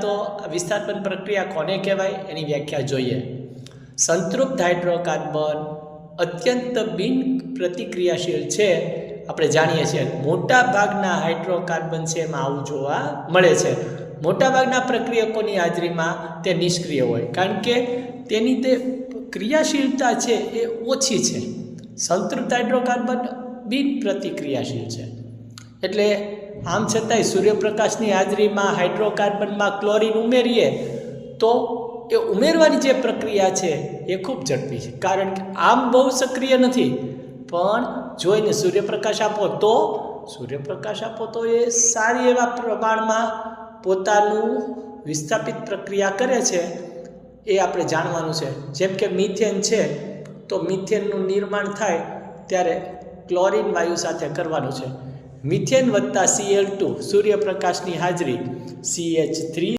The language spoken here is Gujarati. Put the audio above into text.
તો વિસ્થાપન પ્રક્રિયા કોને કહેવાય એની વ્યાખ્યા જોઈએ। સંતૃપ્ત હાઇડ્રોકાર્બન અત્યંત બિન પ્રતિક્રિયાશીલ છે। આપણે જાણીએ છીએ મોટા ભાગના હાઇડ્રોકાર્બન છે એમાં આવું જોવા મળે છે। મોટાભાગના પ્રક્રિયકોની હાજરીમાં તે નિષ્ક્રિય હોય, કારણ કે તેની તે ક્રિયાશીલતા છે એ ઓછી છે। સંતૃપ્ત હાઇડ્રોકાર્બન બિન પ્રતિક્રિયાશીલ છે, એટલે આમ છતાંય સૂર્યપ્રકાશની હાજરીમાં હાઇડ્રોકાર્બનમાં ક્લોરીન ઉમેરીએ તો એ ઉમેરવાની જે પ્રક્રિયા છે એ ખૂબ ઝડપી છે, કારણ કે આમ બહુ સક્રિય નથી, પણ જોઈને સૂર્યપ્રકાશ આપો તો એ સારી એવા પ્રમાણમાં પોતાનું વિસ્થાપિત પ્રક્રિયા કરે છે। એ આપણે જાણવાનું છે। જેમ કે મિથેન છે, તો મિથેનનું નિર્માણ થાય ત્યારે ક્લોરીન વાયુ સાથે કરવાનું છે। મિથેન વત્તા Cl2 સૂર્યપ્રકાશની હાજરી CH3